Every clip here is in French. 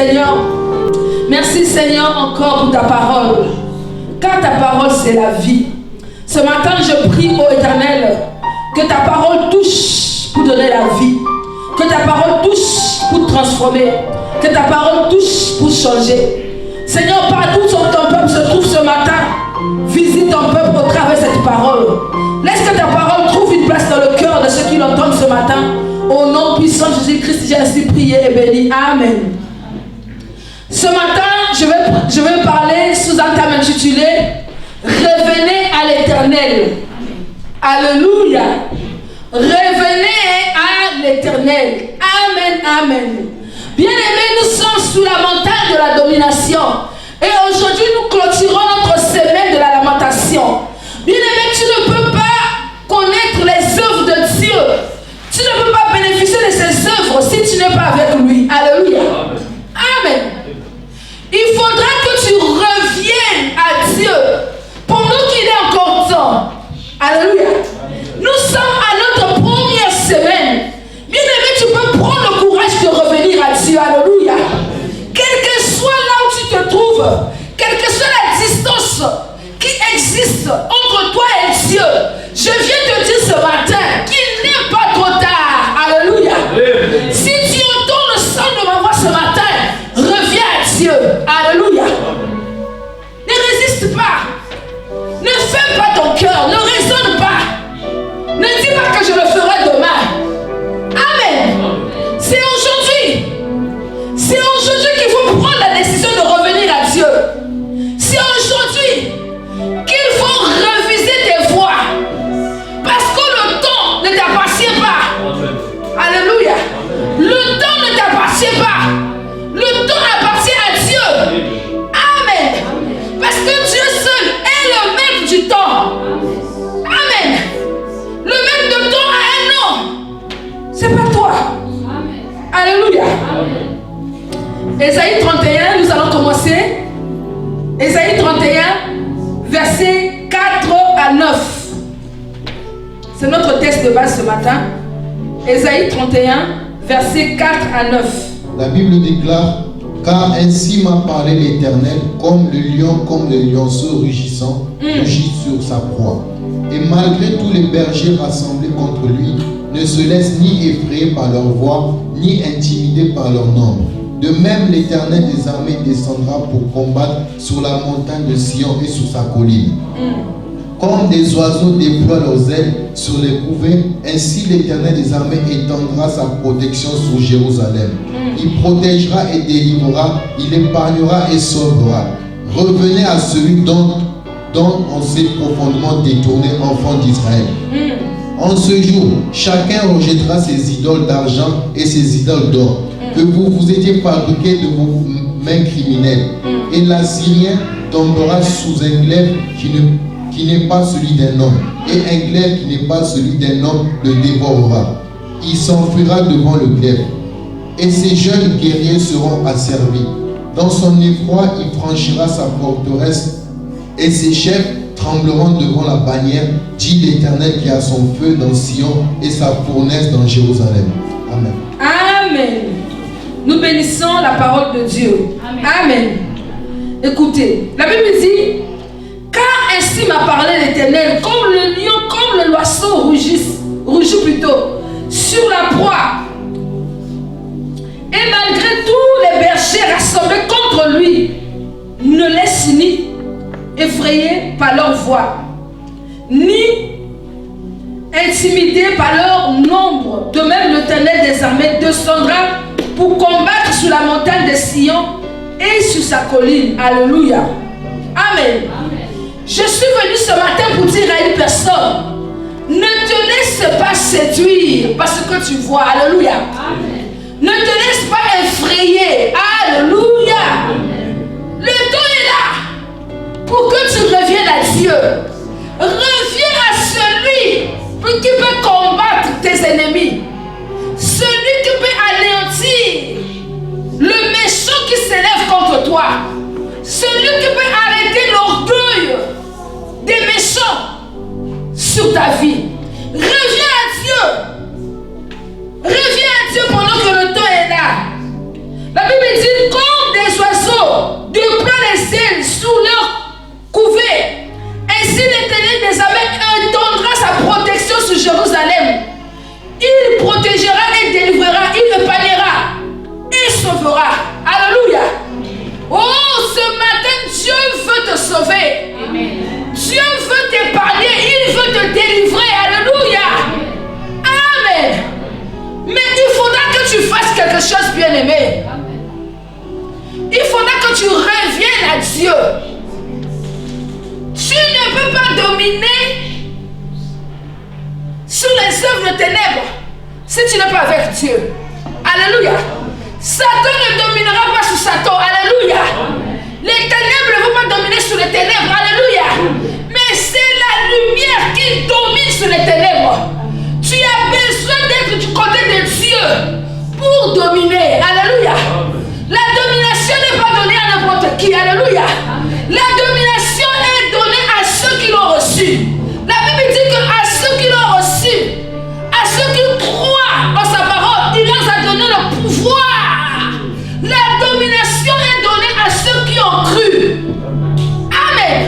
Seigneur. Merci Seigneur encore pour ta parole. Car ta parole c'est la vie. Ce matin je prie ô Éternel que ta parole touche pour donner la vie. Que ta parole touche pour transformer. Que ta parole touche pour changer. Seigneur, partout où ton peuple se trouve ce matin, visite ton peuple au travers de cette parole. Laisse que ta parole trouve une place dans le cœur de ceux qui l'entendent ce matin. Au nom puissant de Jésus-Christ, j'ai ainsi prié et béni. Amen. Ce matin, je vais parler sous un thème intitulé Revenez à l'Éternel. Alléluia. Revenez à l'Éternel. Amen, amen. Bien-aimés, nous sommes sous la montagne de la domination. Et aujourd'hui, nous clôturons notre semaine de la lamentation. Bien-aimé, tu ne peux pas connaître les œuvres de Dieu. Tu ne peux pas bénéficier de ses œuvres si tu n'es pas avec lui. Alléluia. Amen. Il faudra que tu reviennes à Dieu pendant qu'il est encore temps. Alléluia. Nous sommes à notre première semaine. Bien-aimé, tu peux prendre le courage de revenir à Dieu. Alléluia. Quel que soit là où tu te trouves, quelle que soit la distance qui existe entre toi et Dieu, je viens te dire ce matin qu'il n'est pas trop tard. Alléluia. Si tu entends le son de ma voix ce matin, reviens à Dieu. Alléluia. Ne résiste pas. Ne ferme pas ton cœur. Ne raisonne pas. Ne dis pas que je le ferai demain. Amen. C'est aujourd'hui. C'est aujourd'hui qu'il faut prendre la décision de revenir à Dieu. C'est aujourd'hui qu'il faut reviser tes voies. Parce que le temps ne t'appartient pas. Alléluia. Le temps ne t'appartient pas. Le temps appartient à Dieu. Amen. Parce que Dieu seul est le maître du temps. Amen. Le maître de temps a un nom. C'est pas toi. Alléluia. Ésaïe 31, nous allons commencer. Ésaïe 31, versets 4 à 9. C'est notre texte de base ce matin. Ésaïe 31, versets 4 à 9. La Bible déclare: car ainsi m'a parlé l'Éternel, comme le lionceau rugissant, rugit sur sa proie. Et malgré tous les bergers rassemblés contre lui, ne se laissent ni effrayer par leur voix, ni intimider par leur nombre. De même, l'Éternel des armées descendra pour combattre sur la montagne de Sion et sur sa colline. Comme des oiseaux déploient leurs ailes sur les couvées, ainsi l'Éternel des armées étendra sa protection sur Jérusalem. Il protégera et délivrera, il épargnera et sauvera. Revenez à celui dont on s'est profondément détourné, enfants d'Israël. En ce jour, chacun rejettera ses idoles d'argent et ses idoles d'or, que vous vous étiez fabriqués de vos mains criminelles. Et l'Assyrien tombera sous un glaive qui n'est pas celui d'un homme, et un glaive qui n'est pas celui d'un homme le dévorera. Il s'enfuira devant le glaive, et ses jeunes guerriers seront asservis. Dans son effroi, il franchira sa forteresse, et ses chefs trembleront devant la bannière, dit l'Éternel qui a son feu dans Sion et sa fournaise dans Jérusalem. Amen. Amen. Nous bénissons la parole de Dieu. Amen. Amen. Écoutez, la Bible dit: car ainsi m'a parlé l'Éternel, comme le lion, comme le oiseau rugit plutôt sur la proie. Et malgré tous les bergers rassemblés contre lui, ne laisse ni effrayés par leur voix, ni intimidés par leur nombre. De même, l'Éternel des armées descendra pour combattre sur la montagne de Sion et sur sa colline. Alléluia. Amen. Je suis venu ce matin pour dire à une personne: ne te laisse pas séduire par ce que tu vois. Alléluia. Amen. Ne te laisse pas effrayer. Alléluia. Le temps est là pour que tu reviennes à Dieu. Reviens à celui qui peut combattre tes ennemis. Celui qui peut anéantir le méchant qui s'élève contre toi. Celui qui peut arrêter l'orgueil des méchants sur ta vie. Reviens à Dieu. Reviens à Dieu pendant que le temps est là. La Bible dit: comme bien-aimé. Il faudra que tu reviennes à Dieu. Tu ne peux pas dominer sur les œuvres de ténèbres si tu n'es pas avec Dieu. Alléluia. Satan ne dominera pas sur Satan. Alléluia. Les ténèbres ne vont pas dominer sur les ténèbres. Alléluia. Mais c'est la lumière qui domine sur les ténèbres. Tu as besoin d'être du côté de Dieu pour dominer. Alléluia. La domination n'est pas donnée à n'importe qui. Alléluia. La domination est donnée à ceux qui l'ont reçu. La Bible dit qu'à ceux qui l'ont reçu, à ceux qui croient en sa parole, il leur a donné le pouvoir. La domination est donnée à ceux qui ont cru. Amen.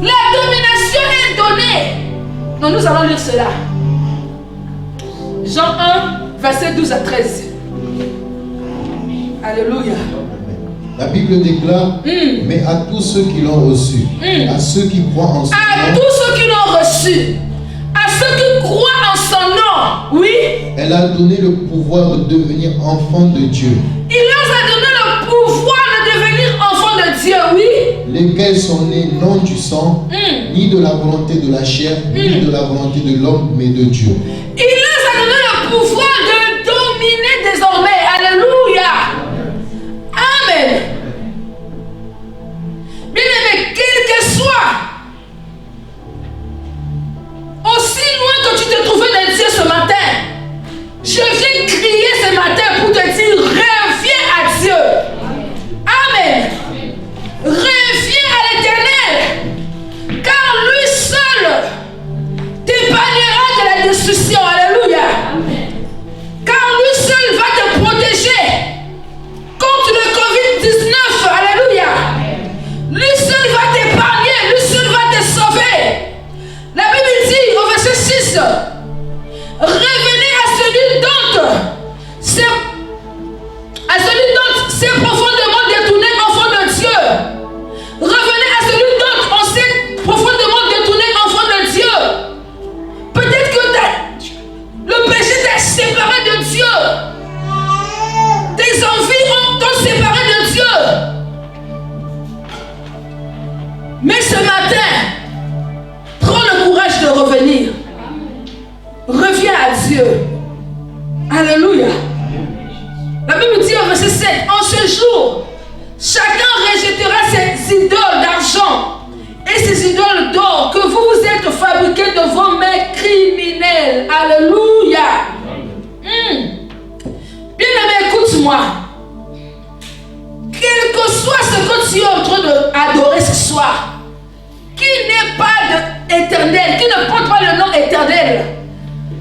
La domination est donnée. Donc nous allons lire cela. Jean 1, verset 12 à 13. Alléluia. La Bible déclare, mais à tous ceux qui l'ont reçu, à ceux qui croient en son nom, à tous ceux qui l'ont reçu, à ceux qui croient en son nom, oui, elle a donné le pouvoir de devenir enfants de Dieu. Il leur a donné le pouvoir de devenir enfants de Dieu, oui, lesquels sont nés non du sang, ni de la volonté de la chair, ni de la volonté de l'homme, mais de Dieu. Il leur a donné le pouvoir de dominer désormais. Alléluia. Amen. Bien-aimé, quel que soit, aussi loin que tu te trouvais de Dieu ce matin, je viens crier ce matin pour te dire, reviens à Dieu. Amen. Reviens à l'Éternel, car lui seul t'épargnera de la destruction. Alléluia. Car lui seul va te protéger contre le Covid-19. Alléluia. Lui seul va t'épargner, lui seul va te sauver. La Bible dit au verset 6, revenez à celui dont c'est profondément détourné, enfant de Dieu. Revenez à celui dont on s'est profondément détourné, enfant de Dieu. Peut-être que le péché t'a séparé de Dieu. Tes envies t'ont séparé de Dieu. Mais ce matin, prends le courage de revenir. Reviens à Dieu. Alléluia. La Bible dit au verset 7, en ce jour, chacun rejettera ses idoles d'argent et ses idoles d'or que vous vous êtes fabriqués de vos mains criminelles. Alléluia. Bien-aimé, écoute-moi. Quel que soit ce que tu es en train d'adorer ce soir, qui n'est pas éternel, qui ne porte pas le nom éternel,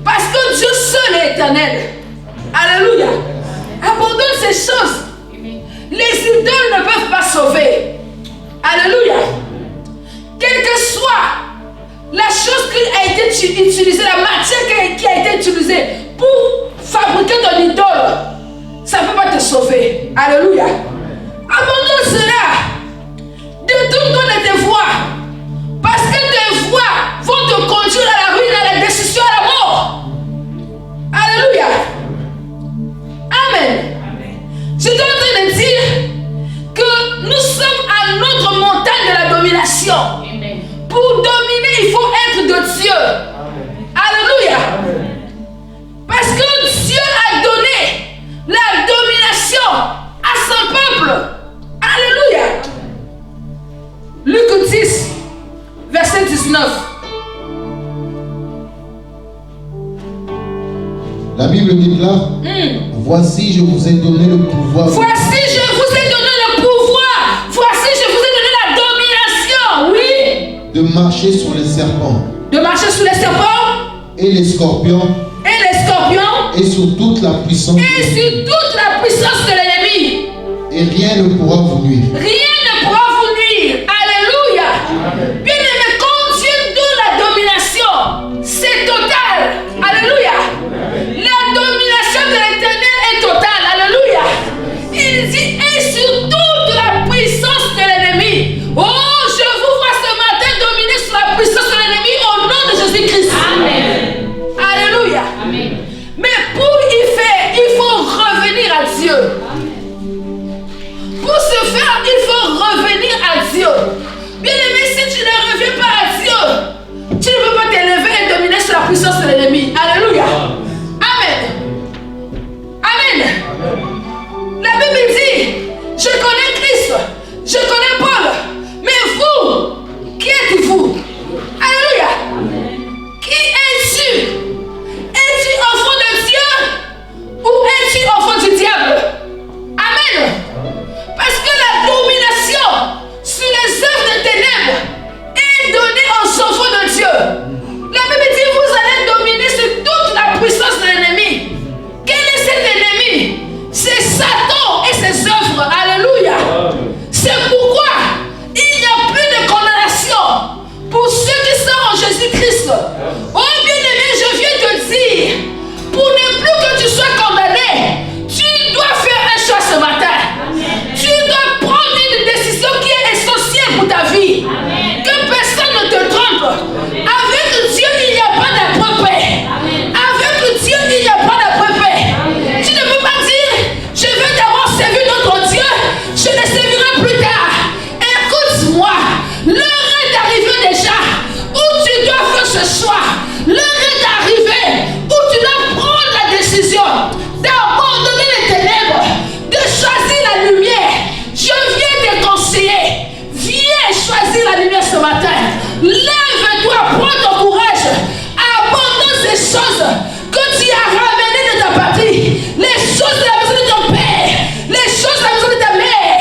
parce que Dieu seul est éternel. Alléluia. Abandonne ces choses. Les idoles ne peuvent pas sauver. Alléluia. Quelle que soit la chose qui a été utilisée, la matière qui a été utilisée pour fabriquer ton idole, ça ne peut pas te sauver. Alléluia. Abandonne cela. Détourne-toi de tes voies. Parce que tes voies vont te conduire à la ruine, à la destruction, à la mort. Alléluia. Amen. Je suis en train de dire que nous sommes à notre montagne de la domination. Amen. Pour dominer, il faut être de Dieu. Amen. Alléluia. Amen. Parce que Dieu a donné la domination à son peuple. Alléluia. Luc 10, verset 19. La Bible déclare, voici je vous ai donné le pouvoir. Voici je vous ai donné le pouvoir. Voici je vous ai donné la domination. Oui. De marcher sur les serpents. De marcher sur les serpents. Et les scorpions. Et les scorpions. Et sur toute la puissance. Et sur toute la puissance de l'ennemi. Et rien ne pourra vous nuire. Rien ne pourra vous nuire. Alléluia. Bien-aimé, quand Dieu donne la domination, c'est total. Alléluia. La domination de l'Éternel est totale. Alléluia. Il dit, et sur toute la puissance de l'ennemi. Oh, je vous vois ce matin dominer sur la puissance de l'ennemi au nom de Jésus-Christ. Amen. Alléluia. Amen. Mais pour y faire, il faut revenir à Dieu. Pour ce faire, il faut revenir à Dieu. Bien aimé, si tu ne reviens pas à Dieu, tu ne peux pas t'élever et dominer sur la puissance de l'ennemi. Alléluia. Amen. Amen. La Bible dit, je connais Christ, je connais Paul, mais vous, qui êtes-vous? Alléluia. Qui es-tu? Es-tu enfant de Dieu ou es-tu enfant du diable? Amen. Parce que la domination sur les œuvres de ténèbres est donnée aux enfants de Dieu. La Bible dit, vous allez dominer sur toute la puissance de l'ennemi. Quel est cet ennemi? C'est Satan et ses œuvres. Alléluia. C'est pourquoi il n'y a plus de condamnation pour ceux qui sont en Jésus-Christ. Oh bien-aimé, je viens te dire, pour ne plus que tu sois condamné, tu dois faire un choix ce matin. Tu dois prendre une décision qui est essentielle pour ta vie. Que personne ne te trompe. Avec Dieu, il n'y a pas d'après-paix. Avec Dieu, il n'y a pas d'après-paix. Tu ne peux pas dire, je vais d'abord servir notre Dieu, je le servirai plus tard. Écoute-moi, l'heure est arrivée déjà où tu dois faire ce choix. L'heure est arrivée où tu dois prendre la décision d'abandonner les ténèbres, de choisir la lumière. Je viens te conseiller. Viens choisir la lumière ce matin. Lève-toi, prends ton courage. Abandonne ces choses que tu as ramenées de ta patrie. Les choses de la maison de ton père. Les choses de la maison de ta mère.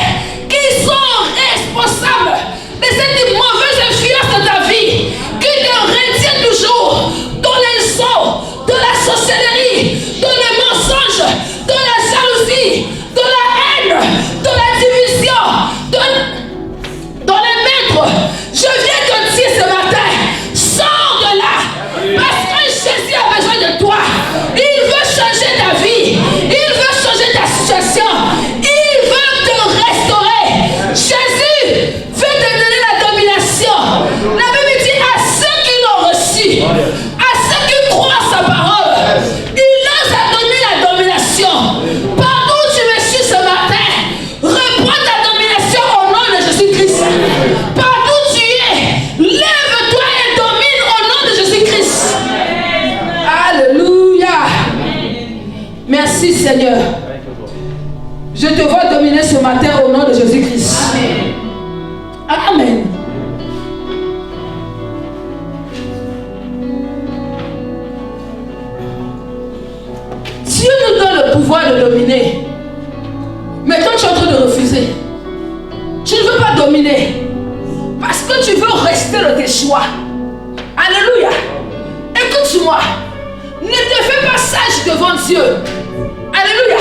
Qui sont responsables de cette mauvaise influence de ta vie. Qui te retient toujours dans les eaux, dans la sorcellerie, dans les mensonges, dans la jalousie, dans la haine, dans la division, dans les maîtres. Je viens te dire ce matin, sors de là, parce que Jésus a besoin de toi. Il veut changer ta vie, il veut changer ta situation, il veut te restaurer. Jésus veut te donner la domination. La Bible dit à ceux qui l'ont reçu, à ceux qui croient sa parole, il leur a donné la domination. Partout où tu me suis ce matin, reprends ta domination au nom de Jésus-Christ. Partout où tu es, lève-toi et domine au nom de Jésus-Christ. Alléluia. Merci Seigneur. Je te vois dominer ce matin au nom de Jésus-Christ. Amen. Dieu nous donne le pouvoir de dominer. Mais toi, tu es en train de refuser. Tu ne veux pas dominer. Parce que tu veux rester dans tes choix. Alléluia. Écoute-moi. Ne te fais pas sage devant Dieu. Alléluia.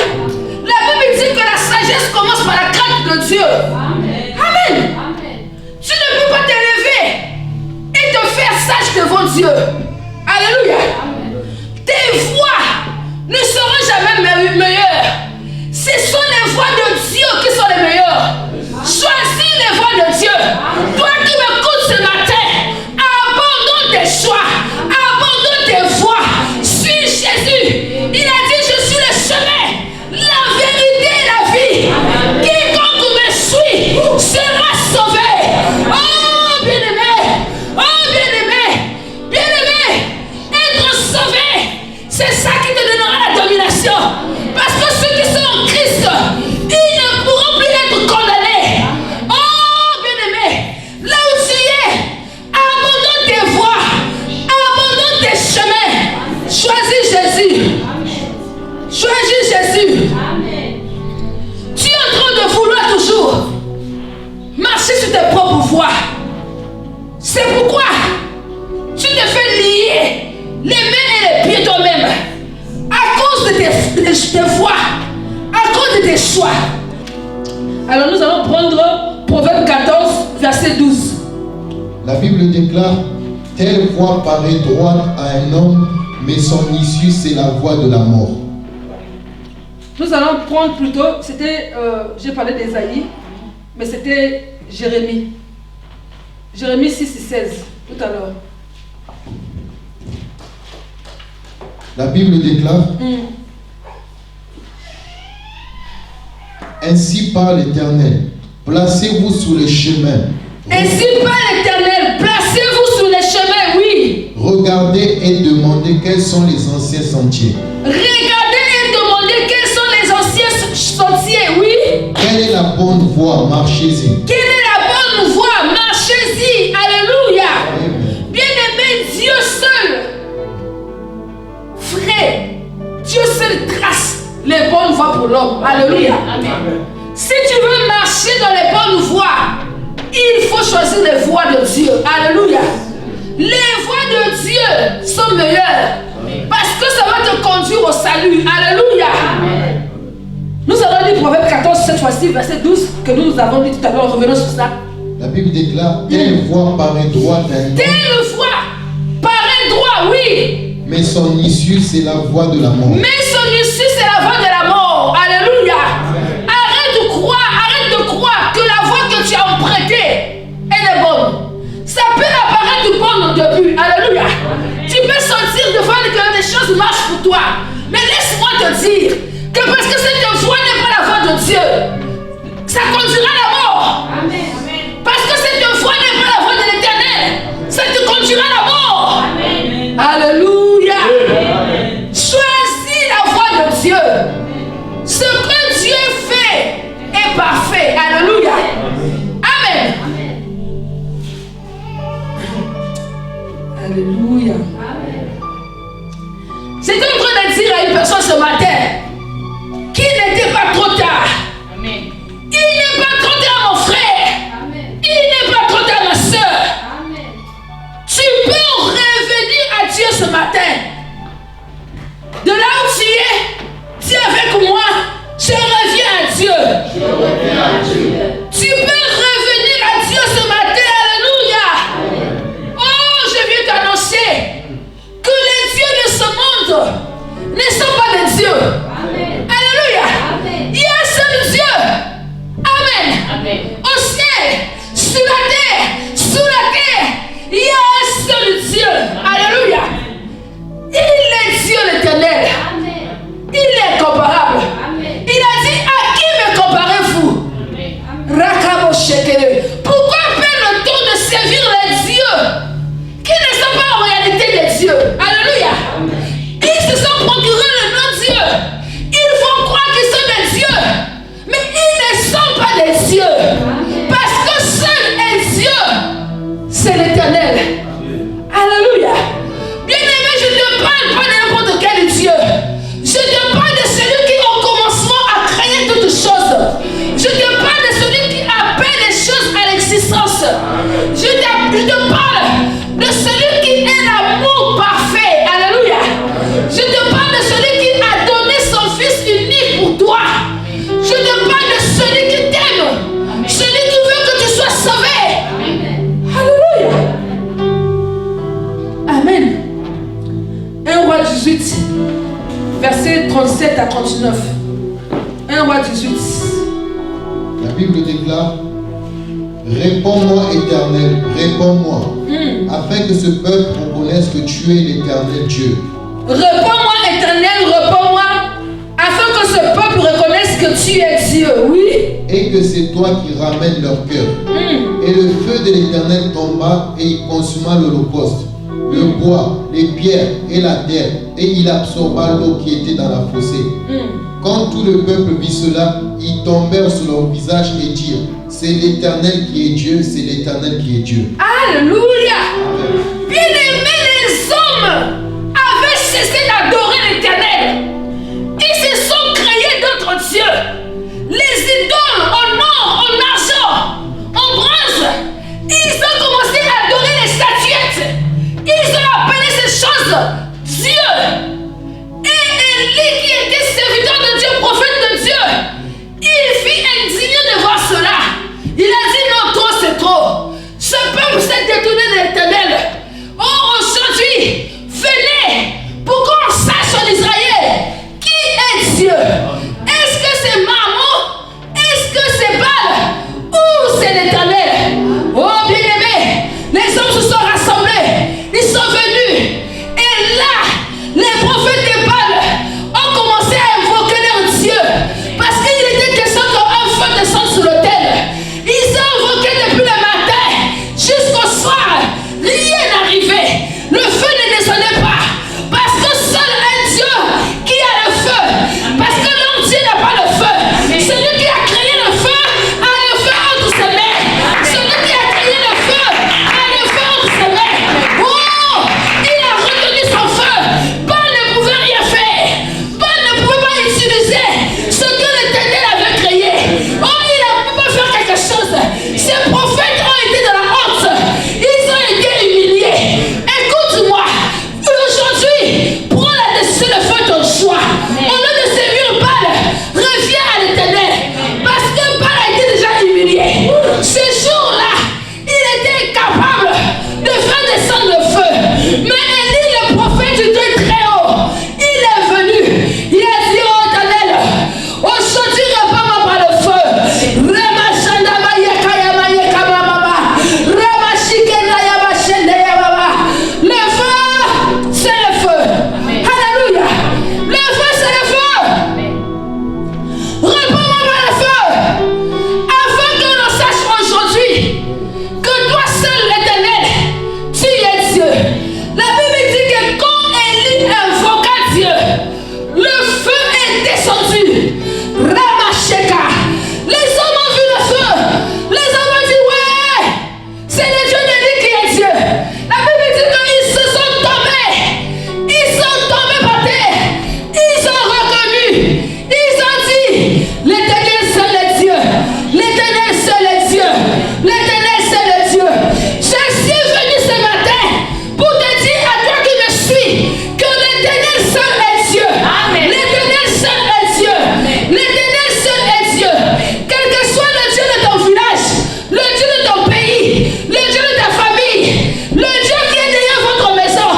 La Bible dit que la sagesse commence par la crainte de Dieu. Amen. Tu ne peux pas t'élever et te faire sage devant Dieu. Alléluia. Tes voix ne seront jamais meilleures. Ce sont les voix de Dieu qui sont les meilleures. Choisis les voix de Dieu. Toi qui m'écoutes ce matin, abandonne tes choix, abandonne tes voix. Suis Jésus. Il a dit, je suis le chemin, la vérité et la vie. Quiconque me suit sera sauvé. Oh bien-aimé, oh bien-aimé, bien-aimé, être sauvé, c'est ça qui te donnera la domination. Parce que ceux qui sont en Christ, ils ne pourront plus être condamnés. Oh bien-aimé, là où tu es, abandonne tes voies, abandonne tes chemins. Choisis Jésus. Choisis Jésus. Tu es en train de vouloir toujours marcher sur tes propres voies. C'est pourquoi tu te fais lier les mains et les pieds toi-même à cause de tes voies, à cause de tes choix. Alors nous allons prendre Proverbe 14, verset 12. La Bible déclare, telle voie paraît droite à un homme, mais son issue c'est la voie de la mort. Nous allons prendre plutôt, c'était, j'ai parlé d'Ésaïe, mais c'était Jérémie. Jérémie 6 et 16, tout à l'heure. La Bible déclare, Ainsi parle l'Éternel. Placez-vous sur le chemin. Ainsi parle l'Éternel. Placez-vous sur les chemins, oui. Regardez et demandez quels sont les anciens sentiers. Regardez et demandez quels sont les anciens sentiers, oui. Quelle est la bonne voie? Marchez-y. Quelle est la bonne voie? Marchez-y. Alléluia. Bien-aimé, Dieu seul, frère, Dieu seul trace les bonnes voies pour l'homme. Alléluia. Amen. Si tu veux marcher dans les bonnes voies, il faut choisir les voies de Dieu. Alléluia. Les voies de Dieu sont meilleures parce que ça va te conduire au salut. Alléluia. Amen. Nous avons lu Proverbe 14 cette fois-ci, verset 12, que nous avons lu tout à l'heure. Revenons sur ça. La Bible déclare, telle voie paraît droite à un homme. Telle voie paraît droit, oui. Mais son issue, c'est la voie de la mort. Mais son issue, c'est la voie de la mort. Alléluia. Amen. Arrête de croire que la voie que tu as empruntée, elle est bonne. Ça peut apparaître bonne au début. Alléluia. Amen. Tu peux sentir devant que les choses marchent pour toi. Mais laisse-moi te dire que parce que cette voie n'est pas la voie de Dieu, ça conduira à la mort. Amen. Parce que cette voie n'est pas la voie de l'Éternel, ça te conduira à la mort. Amen. Alléluia. Amen. Choisis la voie de Dieu. Ce que Dieu fait est parfait. Alléluia. Amen. Alléluia. J'étais en train de dire à une personne ce matin qu'il n'était pas trop tard. Amen. Il n'est pas trop tard, mon frère. Amen. Il n'est pas trop tard, ma soeur. Amen. Tu peux revenir à Dieu ce matin. De là où tu es, dis avec moi, je reviens à Dieu. Je reviens à Dieu. Tu peux revenir à Dieu ce matin. Alléluia. Amen. Oh, je viens t'annoncer que les dieux de ce monde ne sont pas des dieux. Amen. Alléluia. Amen. Il y a un seul Dieu. Amen. Amen. Au ciel, sur la terre, il y a un seul Dieu. Alléluia. Il est Dieu l'Éternel. Il est incomparable. Il a dit, à qui me comparez-vous? Rakabo Shekele. Pourquoi faire le tour de servir les dieux qui ne sont pas en réalité des dieux? Alléluia. Ils se sont procurés le nom Dieu. Ils font croire qu'ils sont des dieux, mais ils ne sont pas des dieux. Parce que seul est Dieu, c'est l'Éternel. Alléluia. Bien-aimé, je ne parle pas de n'importe quel Dieu. Je te parle de celui qui au commencement a créé toutes choses. Je te parle de celui qui appelle les choses à l'existence. Je te parle de celui qui est l'amour parfait. Alléluia. Je te parle de celui qui a donné son fils unique pour toi. Je te parle de celui qui t'aime. Celui qui veut que tu sois sauvé. Alléluia. Amen. 1 Roi 18, versets 37 à 39. 1 Roi 18. La Bible déclare, réponds-moi Éternel, réponds-moi, afin que ce peuple reconnaisse que tu es l'Éternel Dieu. Réponds-moi Éternel, réponds-moi, afin que ce peuple reconnaisse que tu es Dieu, oui. Et que c'est toi qui ramènes leur cœur. Et le feu de l'Éternel tomba et il consuma l'holocauste, le bois, les pierres et la terre, et il absorba l'eau qui était dans la fossée. Quand tout le peuple vit cela, ils tombèrent sur leur visage et dirent, c'est l'Éternel qui est Dieu, c'est l'Éternel qui est Dieu. Alléluia. Bien-aimés, les hommes avaient cessé d'adorer l'Éternel. Ils se sont créés d'autres dieux. Les idoles en or, en argent, en bronze. Ils ont commencé à adorer les statuettes. Ils ont appelé ces choses Dieu. Et Élie, qui était serviteur de Dieu, prophète de Dieu, il fut indigné de voir cela. Il a dit non, trop c'est trop. Ce peuple s'est détourné de l'Éternel. Oh, aujourd'hui, venez pour qu'on sache en Israël qui est Dieu. Est-ce que c'est Mammon? Est-ce que c'est Baal? Ou c'est l'Éternel? Oh, bien-aimés, les hommes se sont rassemblés. Ils sont venus. Et là, les prophètes de Baal ont commencé à invoquer leur Dieu. Parce qu'il était question qu'un Ils ont dit, l'Éternel seul est Dieu. L'Éternel seul est Dieu. L'Éternel seul est Dieu. Je suis venu ce matin pour te dire à toi qui me suis que l'Éternel seul est Dieu. Amen. L'Éternel seul est Dieu. L'Éternel seul est Dieu. Quel que soit le Dieu de ton village, le Dieu de ton pays, le Dieu de ta famille, le Dieu qui est derrière votre maison,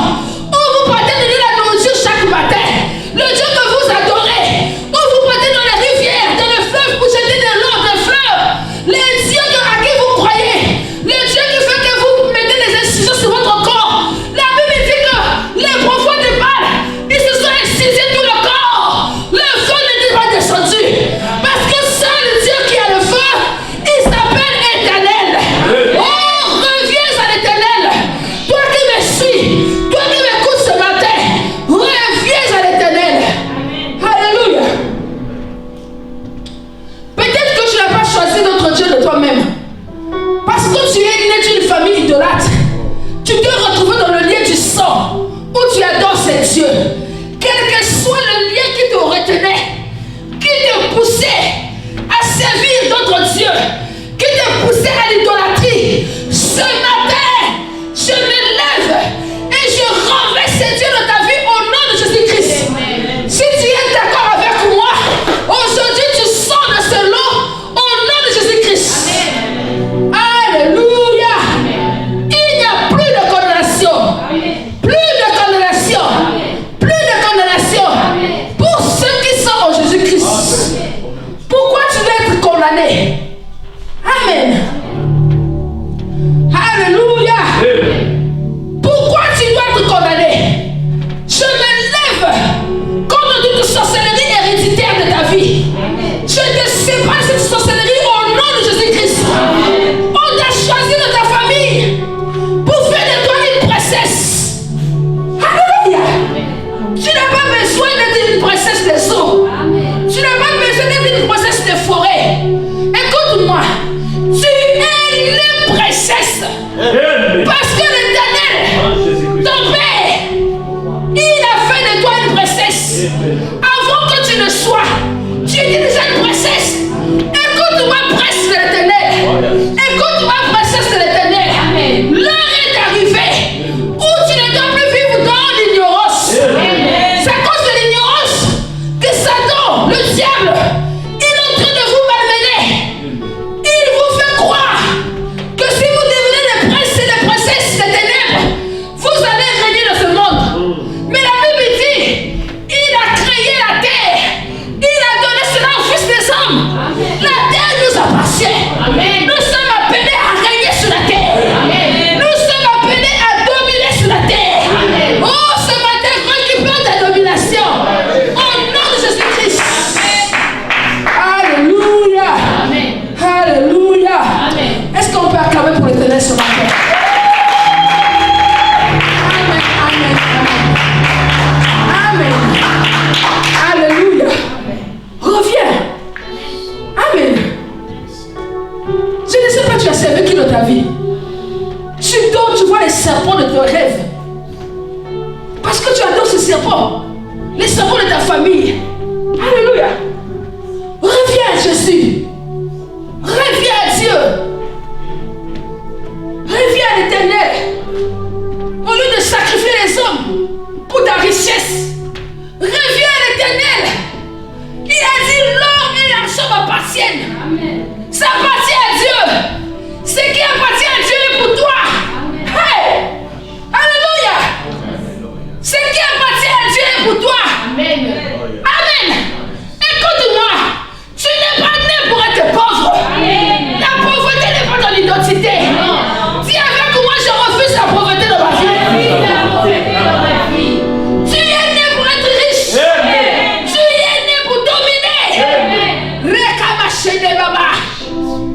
où vous partez donner la nourriture chaque matin, le Dieu que vous adorez, où vous partez dans les rivières, dans les fleuves pour jeter de l'eau, des fleurs, les dieux à qui vous croyez, le Dieu qui fait que vous mettez des incisions sur votre corps. La Bible dit que les prophètes de Baal, ils se sont incisés tout le corps. Le feu n'était pas descendu. Parce que seul Dieu qui a le feu, il s'appelle Éternel. Oh, reviens à l'Éternel. Toi qui me suis, toi qui m'écoutes ce matin, reviens à l'Éternel. Alléluia. Peut-être que tu n'as pas choisi d'autre Dieu de toi-même. Parce que tu es né d'une famille idolâtre. Tu te retrouves dans le lien du sang où tu adores ces dieux. Quel que soit le lien qui te retenait, qui te poussait à servir d'autres dieux, qui te poussait à l'idolâtrie, ce matin, je me lève et je renverse ces dieux dans ta vie au nom de Jésus-Christ. Si tu es d'accord avec moi, aujourd'hui tu sors de ce lot au nom de Jésus-Christ. Alléluia. Il n'y a plus de condamnation. Plus de condamnation. Plus de condamnation. Pour ceux qui sont en Jésus-Christ. Pourquoi tu veux être condamné? Amen. Alléluia. Pourquoi tu dois être condamné? Je me lève contre toute sorcellerie héréditaire de ta vie. Je te sépare cette sorcellerie au nom de Jésus-Christ. On t'a choisi de ta famille pour faire de toi une princesse. Alléluia. Tu n'as pas besoin d'être une princesse des eaux. Tu n'as pas besoin d'être une princesse des forêts. Écoute-moi. Tu es une princesse. Parce que l'Éternel, ton Père, il a fait de toi une princesse. Avant que tu ne sois, tu étais déjà une princesse. Écoute-moi, princesse de l'Éternel. Écoute-moi, princesse de l'Éternel. L'heure est arrivée où tu ne dois plus vivre dans l'ignorance. C'est à cause de l'ignorance que Satan, le diable, il est en train de vous malmener. Il vous fait croire que si vous devenez des princes et des princesses des ténèbres, vous allez régner dans ce monde. Mais la Bible dit, il a créé la terre. Il a donné cela au Fils des hommes. La terre nous appartient. Nous sommes appelés à régner sur la terre. Nous sommes appelés à dominer sur la terre. Oh, ce matin, récupère ta domination. Au nom de Jésus-Christ. Alléluia. Alléluia. Est-ce qu'on peut acclamer pour l'Éternel ce matin? Amen, amen, amen. Amen. Alléluia. Reviens. Amen. Je ne sais pas, tu as servi qui dans ta vie. Tu dors, tu vois les serpents de tes rêves. Parce que tu adores ces serpents. Les serpents de ta famille. Alléluia. Reviens à Jésus. Reviens à Dieu. Reviens à l'Éternel. Au lieu de sacrifier les hommes pour ta richesse, reviens à l'Éternel. Il a dit l'or et l'argent m'appartiennent. Ça appartient à Dieu. Ce qui appartient à Dieu est pour toi. Hey! Alléluia. Ce qui appartient à Dieu est pour toi. Amen. Amen. Écoute-moi. Tu n'es pas né pour être pauvre. La pauvreté n'est pas ton identité. Dis avec moi, je refuse la pauvreté dans ma vie. Tu es né pour être riche. Tu es né pour dominer.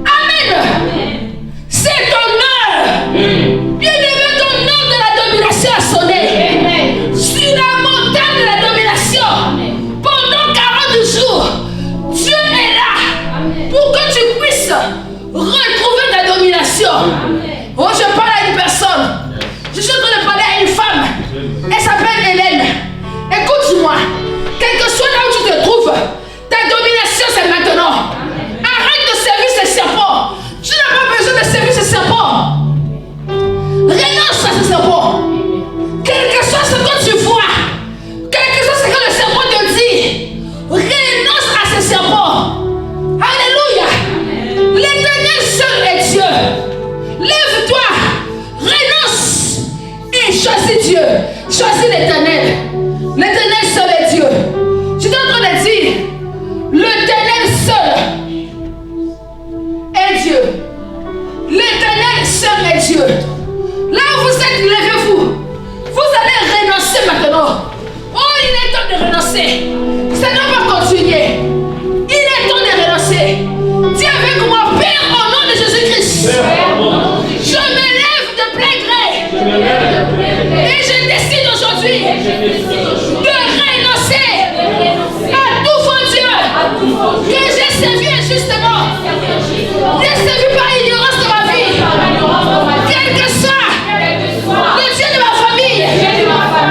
Amen. C'est ton heure. Bien-aimé, ton heure de la domination a sonné. Sur la montagne de la domination, pendant 40 jours, Dieu est là pour que tu puisses retrouver ta domination. Oh, je parle à une personne. Je suis en train de parler à une femme. Elle s'appelle Hélène. Écoute-moi. Quel que soit là où tu te trouves, Choisis Dieu. Choisis l'Éternel. L'Éternel seul est Dieu. Je suis en train de dire, l'Éternel seul est Dieu. L'Éternel seul est Dieu. Là où vous êtes, levez-vous. Vous allez renoncer maintenant. Oh, il est temps de renoncer. Ça ne va pas continuer. Il est temps de renoncer. Dis avec moi, Père, au nom de Jésus-Christ. Je me lève de plein gré. Et je décide aujourd'hui de renoncer à tout faux Dieu que j'ai servi injustement. J'ai servi par ignorance de ma vie. Quel que soit le Dieu de ma famille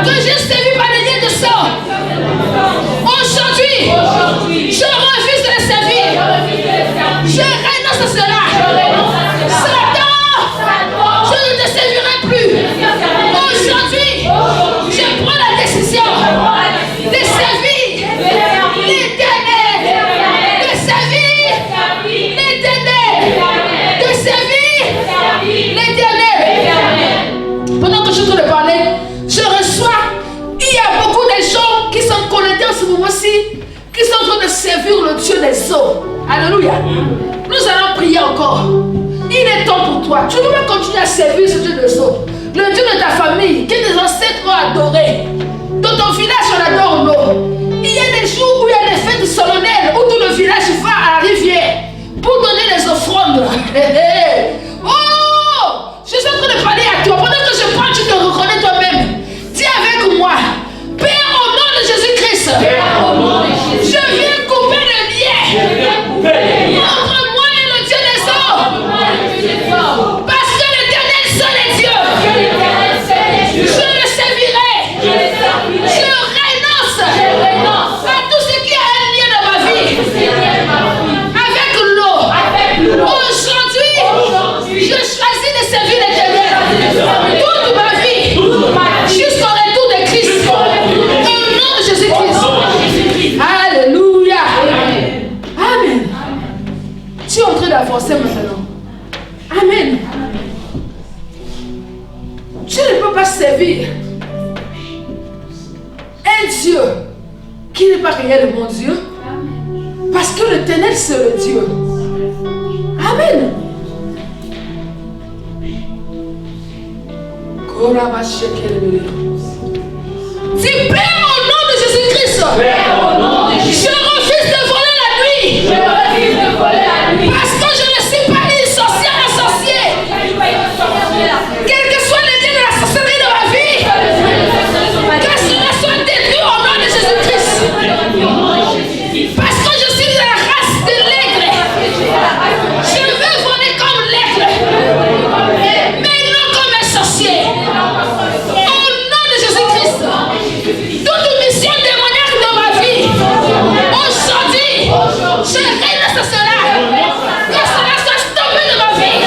que j'ai servi par les liens de sang. Aujourd'hui, je refuse de le servir. Je renonce à cela. Satan, je ne te servirai plus. Aujourd'hui, je prends la décision de servir l'Éternel. De servir l'Éternel. De servir l'Éternel. Pendant que je suis en train de parler, je reçois, il y a beaucoup de gens qui sont connectés en ce moment-ci, qui sont en train de servir le Dieu des eaux. Alléluia. Nous allons prier encore. Il est temps pour toi. Tu ne peux pas continuer à servir ce Dieu des eaux. Le Dieu de ta famille, que tes ancêtres ont adoré. Dans ton village, on adore l'eau. Il y a des jours où il y a des fêtes solennelles, où tout le village va à la rivière pour donner les offrandes. Oh! Je suis en train de parler à toi. Pendant que je parle, tu te reconnais toi-même. Dis avec moi. Père, au nom de Jésus-Christ, je viens couper le lien entre moi et le Dieu des eaux. Parce que l'Éternel seul est Dieu. Je le servirai. Je renonce à tout ce qui a un lien dans ma vie avec l'eau. Aujourd'hui, je choisis de servir l'Éternel toute ma vie jusqu'au retour de Christ. Au nom de Jésus-Christ. Alléluia. Amen. Tu es en train d'avancer maintenant. Amen. Tu ne peux pas servir un Dieu qui n'est pas réellement Dieu. Parce que l'Éternel, c'est le Dieu. Amen. Dis Père au nom de Jésus-Christ. Je refuse de voler la nuit. Parce que je ne suis pas une sorcière, un sorcier. Quel que soit le lien de la sorcellerie de ma vie, que cela soit détruit au nom de Jésus-Christ. Parce que je suis de la race de l'aigle. Je veux voler comme l'aigle, mais non comme un sorcier. Au nom de Jésus-Christ, toute mission démoniaque dans ma vie, aujourd'hui, je renonce à cela. Que cela soit stoppé de ma vie.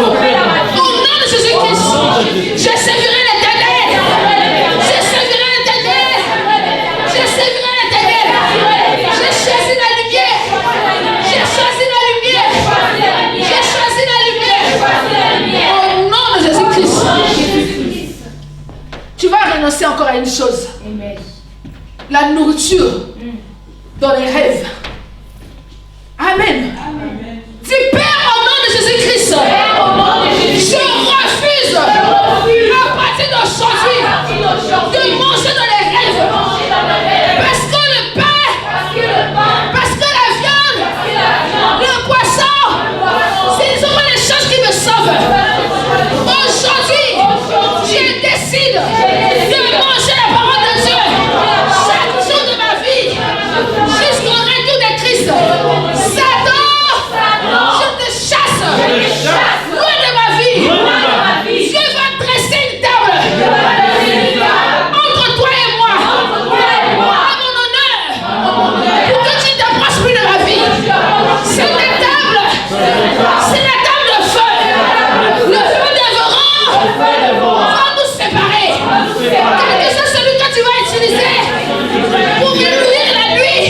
Au nom de Jésus-Christ, je servirai l'Éternel. Je servirai l'Éternel. Je servirai l'Éternel. Je choisis la lumière. Je choisis la lumière. Je choisis la lumière. Au nom de Jésus-Christ. Tu vas renoncer encore à une chose. La nourriture dans les rêves. Amen. Dis Père au nom de Jésus-Christ. Je refuse à partir d'aujourd'hui de manger dans les rêves. Parce que le pain, parce que la viande, le poisson, ce ne sont pas les choses qui me sauvent. Aujourd'hui, je décide de manger la parole de Dieu chaque jour de ma vie jusqu'au retour de Christ. Satan, je te chasse loin de ma vie. Dieu va dresser une table entre toi et moi à mon honneur pour que tu ne t'approches plus de ma vie. Cette table, c'est la table de feu. Le feu dévorant va nous séparer. Quel que soit celui que tu vas utiliser pour éblouir la nuit,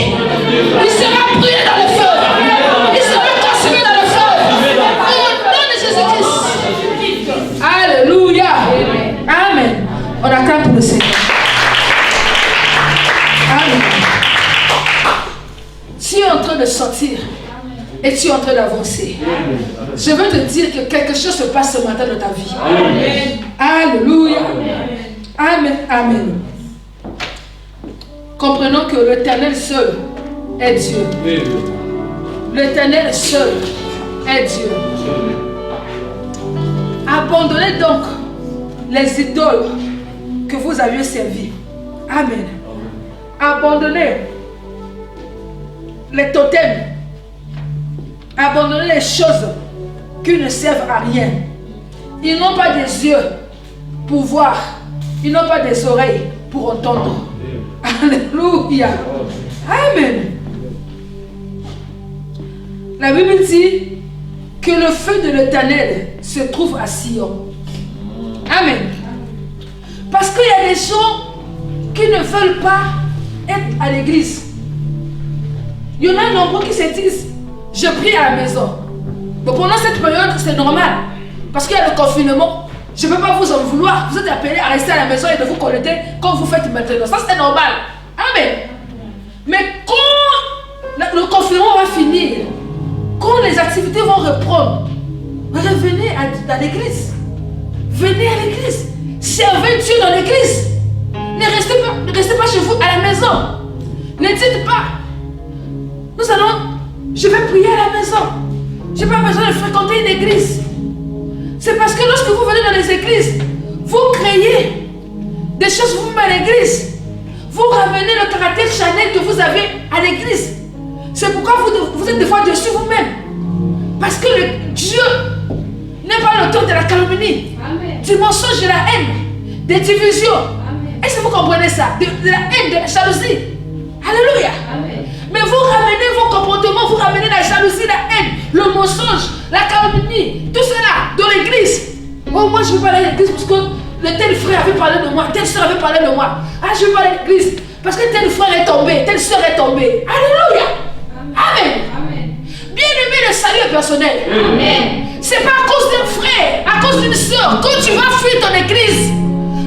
il sera brûlé dans le train de sortir et tu es en train d'avancer. Je veux te dire que quelque chose se passe ce matin dans ta vie. Amen. Alléluia. Amen. Amen. Comprenons que l'Éternel seul est Dieu. L'Éternel seul est Dieu. Abandonnez donc les idoles que vous aviez servies. Amen. Abandonnez les totems. Abandonnez les choses qui ne servent à rien. Ils n'ont pas des yeux pour voir. Ils n'ont pas des oreilles pour entendre. Alléluia. Amen. La Bible dit que le feu de l'Éternel se trouve à Sion. Amen. Parce qu'il y a des gens qui ne veulent pas être à l'église. Il y en a nombreux qui se disent, je prie à la maison. Mais pendant cette période, c'est normal. Parce qu'il y a le confinement. Je ne peux pas vous en vouloir. Vous êtes appelés à rester à la maison et de vous connecter comme vous faites maintenant. Ça, c'est normal. Amen. Mais quand le confinement va finir, quand les activités vont reprendre, revenez à l'église. Venez à l'église. Servez Dieu dans l'église. Ne restez pas chez vous à la maison. Ne dites pas, je vais prier à la maison. Je n'ai pas besoin de fréquenter une église. C'est parce que lorsque vous venez dans les églises, vous créez des choses vous-même à l'église. Vous ramenez le caractère charnel que vous avez à l'église. C'est pourquoi vous êtes des fois dessus vous-même. Parce que Dieu n'est pas l'auteur de la calomnie, du mensonge, de la haine, des divisions. Est-ce que vous comprenez ça? De la haine, de la jalousie. Alléluia. Amen. Mais vous ramenez vos comportements, vous ramenez la jalousie, la haine, le mensonge, la calomnie, tout cela dans l'église. Oh, moi je ne veux pas aller à l'église parce que le tel frère avait parlé de moi, telle soeur avait parlé de moi. Ah, je ne veux pas aller à l'église parce que tel frère est tombé, telle soeur est tombée. Alléluia. Amen. Amen. Bien-aimé, le salut est personnel. Amen. C'est pas à cause d'un frère, à cause d'une soeur que tu vas fuir ton église.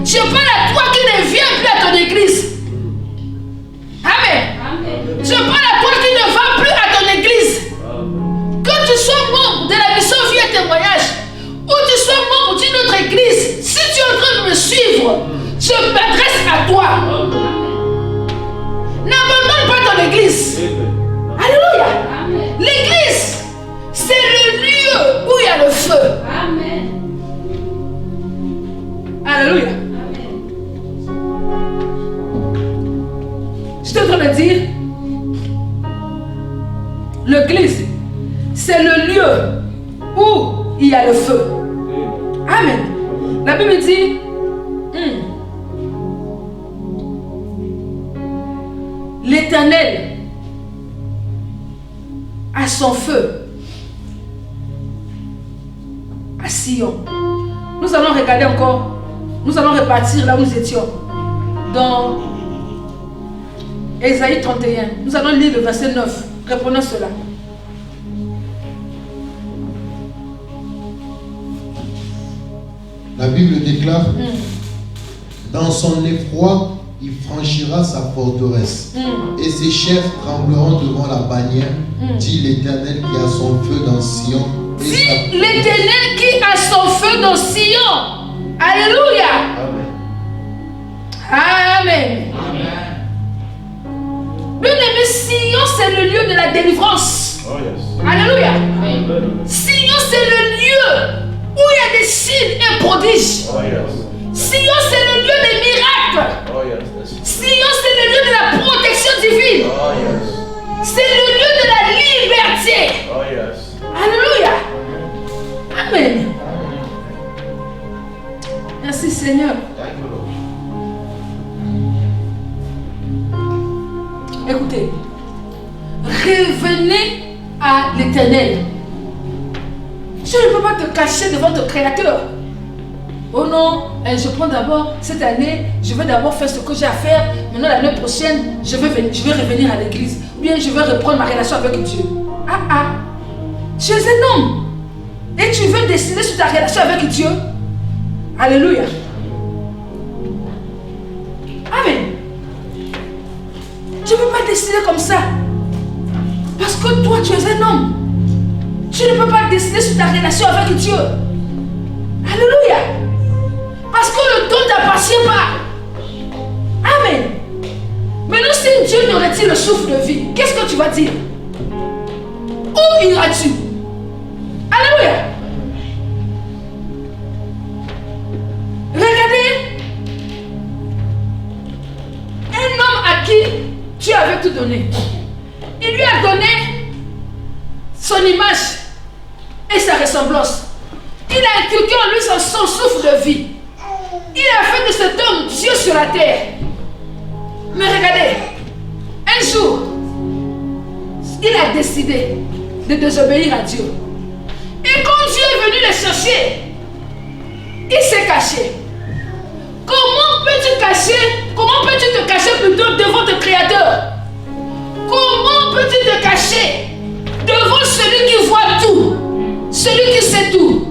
Je parle à toi qui ne viens plus à ton église. Amen. Amen. Je parle à toi qui ne vas plus à ton église. Que tu sois membre de la mission Vie et Témoignage ou tu sois membre d'une autre église, si tu es en train de me suivre, je m'adresse à toi. N'abandonne pas ton église. Alléluia. L'église, c'est le lieu où il y a le feu. Amen. Alléluia. Je suis en train de dire, l'église, c'est le lieu où il y a le feu. Amen. La Bible dit, l'Éternel a son feu à Sion. Nous allons regarder encore, nous allons repartir là où nous étions, dans Ésaïe 31. Nous allons lire le verset 9. Reprenons cela. La Bible déclare, dans son effroi, il franchira sa forteresse, et ses chefs trembleront devant la bannière, dit l'Éternel qui a son feu dans Sion. Dit l'Éternel qui a son feu dans Sion. Alléluia. Amen. Bien-aimé, Sion, c'est le lieu de la délivrance. Oh, yes. Alléluia. Sion, c'est le lieu où il y a des signes et prodiges. Oh, yes. Sion, c'est le lieu des miracles. Oh, yes. Sion, c'est le lieu de la protection divine. Oh, yes. C'est le lieu de la liberté. Oh, yes. Alléluia. Amen. Merci Seigneur. Écoutez, revenez à l'Éternel. Je ne peux pas te cacher devant ton Créateur. Oh non, je prends d'abord cette année, je vais d'abord faire ce que j'ai à faire. Maintenant l'année prochaine, je vais revenir à l'église. Ou bien je vais reprendre ma relation avec Dieu. Tu es un homme. Et tu veux décider sur ta relation avec Dieu. Alléluia. Amen. Tu ne peux pas décider comme ça. Parce que toi, tu es un homme. Tu ne peux pas décider sur ta relation avec Dieu. Alléluia. Parce que le don ne t'appartient pas. Amen. Maintenant, si Dieu nous retire le souffle de vie, qu'est-ce que tu vas dire? Où iras-tu? Alléluia. Regardez. Un homme à qui tu avais tout donné. Il lui a donné son image et sa ressemblance. Il a inculqué en lui son souffle de vie. Il a fait de cet homme Dieu sur la terre. Mais regardez, un jour, il a décidé de désobéir à Dieu. Et quand Dieu est venu le chercher, il s'est caché. Comment peux-tu te cacher plutôt devant ton Créateur? Comment peux-tu te cacher devant celui qui voit tout, celui qui sait tout?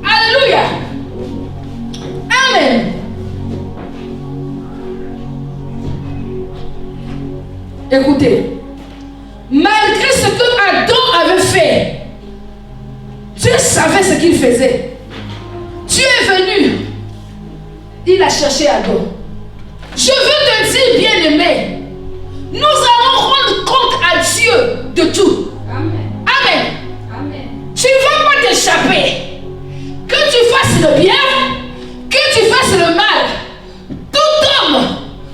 Alléluia. Amen. Écoutez, malgré ce que Adam avait fait, Dieu savait ce qu'il faisait. Dieu est venu. Il a cherché Adam. Je veux te dire, bien-aimé, nous allons rendre compte à Dieu de tout. Amen. Amen. Amen. Tu ne vas pas t'échapper. Que tu fasses le bien, que tu fasses le mal, tout homme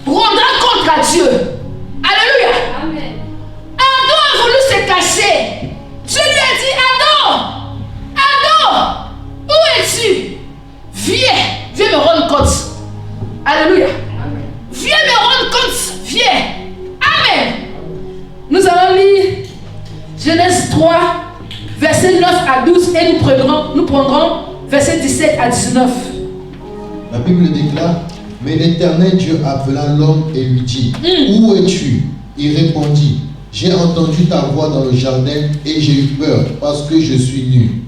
rendra compte à Dieu. Alléluia. Amen. Adam a voulu se cacher. Dieu lui a dit, Adam, où es-tu? Viens me rendre compte. Alléluia. Amen. Viens me rendre compte. Viens. Amen. Nous allons lire Genèse 3, versets 9 à 12 et nous prendrons versets 17 à 19. La Bible déclare, mais l'Éternel Dieu appela l'homme et lui dit, où es-tu? Il répondit, j'ai entendu ta voix dans le jardin et j'ai eu peur parce que je suis nu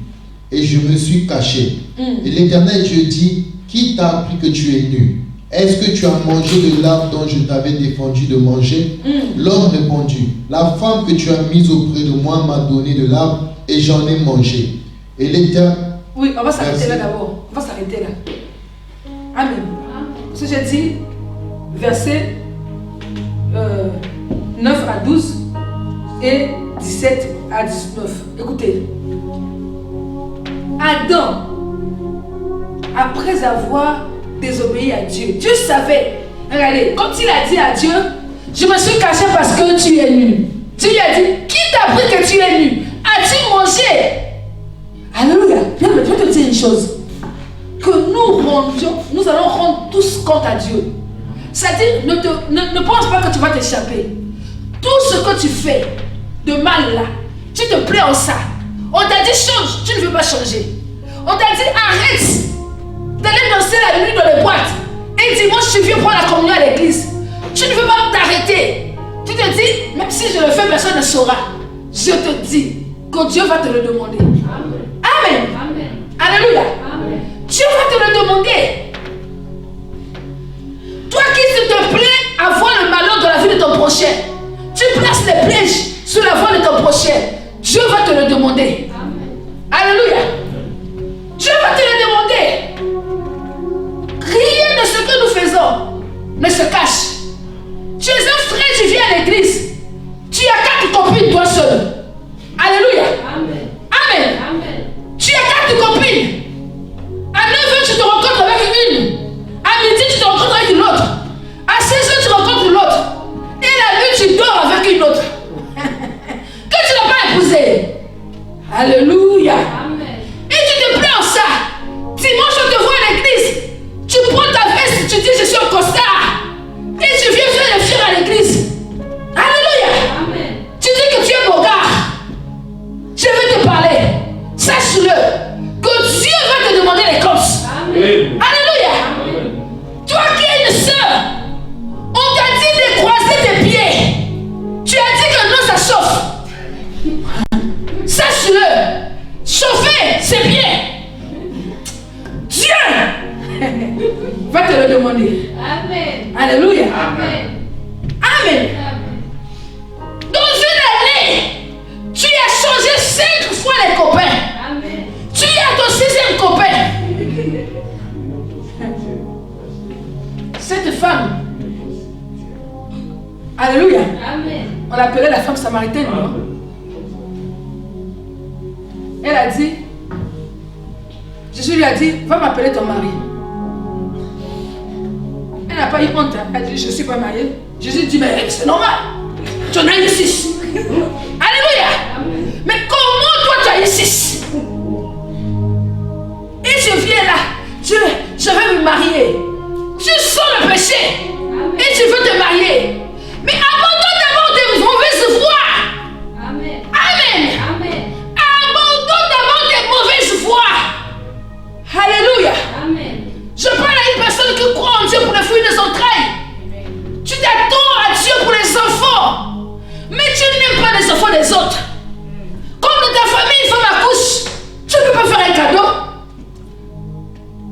et je me suis caché. Et l'Éternel Dieu dit, qui t'a appris que tu es nu? Est-ce que tu as mangé de l'arbre dont je t'avais défendu de manger? L'homme répondit, la femme que tu as mise auprès de moi m'a donné de l'arbre et j'en ai mangé. Et l'Éternel... Oui, on va s'arrêter là d'abord. On va s'arrêter là. Amen. Ce que j'ai dit, versets 9 à 12 et 17 à 19. Écoutez. Adam, après avoir désobéi à Dieu, Dieu savait. Regardez, quand il a dit à Dieu, je me suis caché parce que tu es nu. Dieu lui a dit, qui t'a appris que tu es nu? As-tu mangé? Alléluia. Je vais te dire une chose. Que nous allons rendre tous compte à Dieu. C'est-à-dire, ne pense pas que tu vas t'échapper. Tout ce que tu fais de mal là, tu te plais en ça. On t'a dit change, tu ne veux pas changer. On t'a dit arrête d'aller danser la nuit dans les boîtes. Et dimanche tu viens prendre la communion à l'église. Tu ne veux pas t'arrêter. Tu te dis, même si je le fais, personne ne saura. Je te dis que Dieu va te le demander. Amen. Amen. Alléluia. Amen. Dieu va te le demander. Toi qui te plais à voir le malheur dans la vie de ton prochain, tu places les pièges sur la voie de ton prochain. Dieu va te le demander. Amen. Alléluia. Dieu va te le demander. Rien de ce que nous faisons ne se cache. Tu es un frère, tu viens à l'église. Tu as 4 copines toi seul. Alléluia. Amen. Amen. Amen. Tu as 4 copines. À 9h, tu te rencontres avec une. À midi, tu te rencontres avec une autre. À 16h, tu rencontres l'autre. Et la nuit, tu dors avec une autre. Que tu n'as pas épousée. Alléluia. Amen. Et tu te plains en ça. Dimanche, on te voit à l'église. Tu prends ta veste, tu dis je suis un costard. Et tu viens faire les fiers à l'église. Alléluia. Amen. Tu dis que tu es mon gars. Je vais te parler. Sache-le. Que Dieu va te demander les comptes. Amen. Alléluia. Amen. Toi qui es une sœur, on t'a dit de croiser tes pieds. Tu as dit que non, ça chauffe. Sache-le. Chauffer, c'est bien. Dieu va te le demander. Amen. Alléluia. Amen. Amen. Dans une année, a appelé la femme samaritaine, non? Elle a dit, Jésus lui a dit, va m'appeler ton mari. Elle n'a pas eu honte. Elle a dit, je ne suis pas mariée. Jésus dit, mais c'est normal. Tu en as eu 6. Alléluia. Mais comment toi tu as eu 6? Et je viens là. Je vais me marier. Tu sens le péché. Et tu veux te marier. Mais abandonne d'abord tes mauvaises voies. Amen. Amen. Amen. Abandonne d'abord tes mauvaises voies. Alléluia. Amen. Je parle à une personne qui croit en Dieu pour les fruits des entrailles. Tu t'attends à Dieu pour les enfants. Mais tu n'aimes pas les enfants des autres. Comme dans ta famille, une femme accouche, tu ne peux pas faire un cadeau.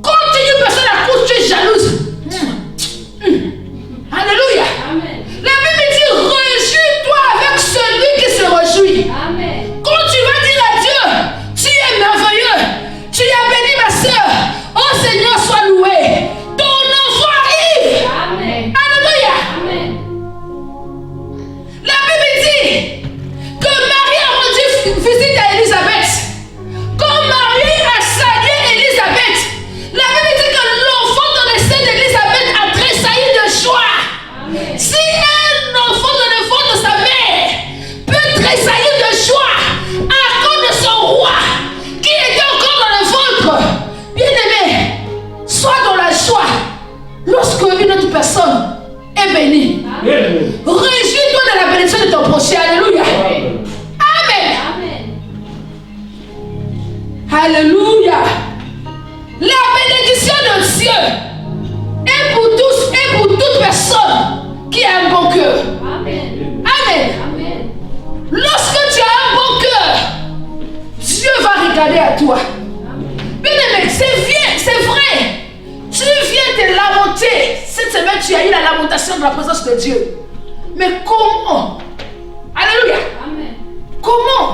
Quand une personne accouche, tu es jalouse. Alléluia. Amen. La Bible dit, réjouis-toi avec celui qui se réjouit. Amen. Quand tu vas dire à Dieu, tu es merveilleux, tu as béni ma soeur, oh Seigneur, sois loué. Ton enfant arrive. Amen. Alléluia. Amen. La Bible dit que Marie a rendu visite à Élisabeth. Quand Marie a salué Élisabeth, la Bible dit que l'enfant dans le sein d'Élisabeth a tressailli de joie. Amen. Si un enfant dans le ventre de sa mère peut tressaillir de joie à cause de son roi qui était encore dans le ventre, bien-aimé, sois dans la joie lorsque une autre personne est bénie. Réjouis-toi de la bénédiction de ton prochain. Alléluia. Amen. Alléluia. La bénédiction de Dieu est pour tous et pour toute personne qui a un bon cœur. Amen. Amen. Lorsque tu as un bon cœur, Dieu va regarder à toi. Bien-aimé, c'est vrai. Tu viens te lamenter. Cette semaine, tu as eu la lamentation de la présence de Dieu. Mais comment? Alléluia. Amen. Comment?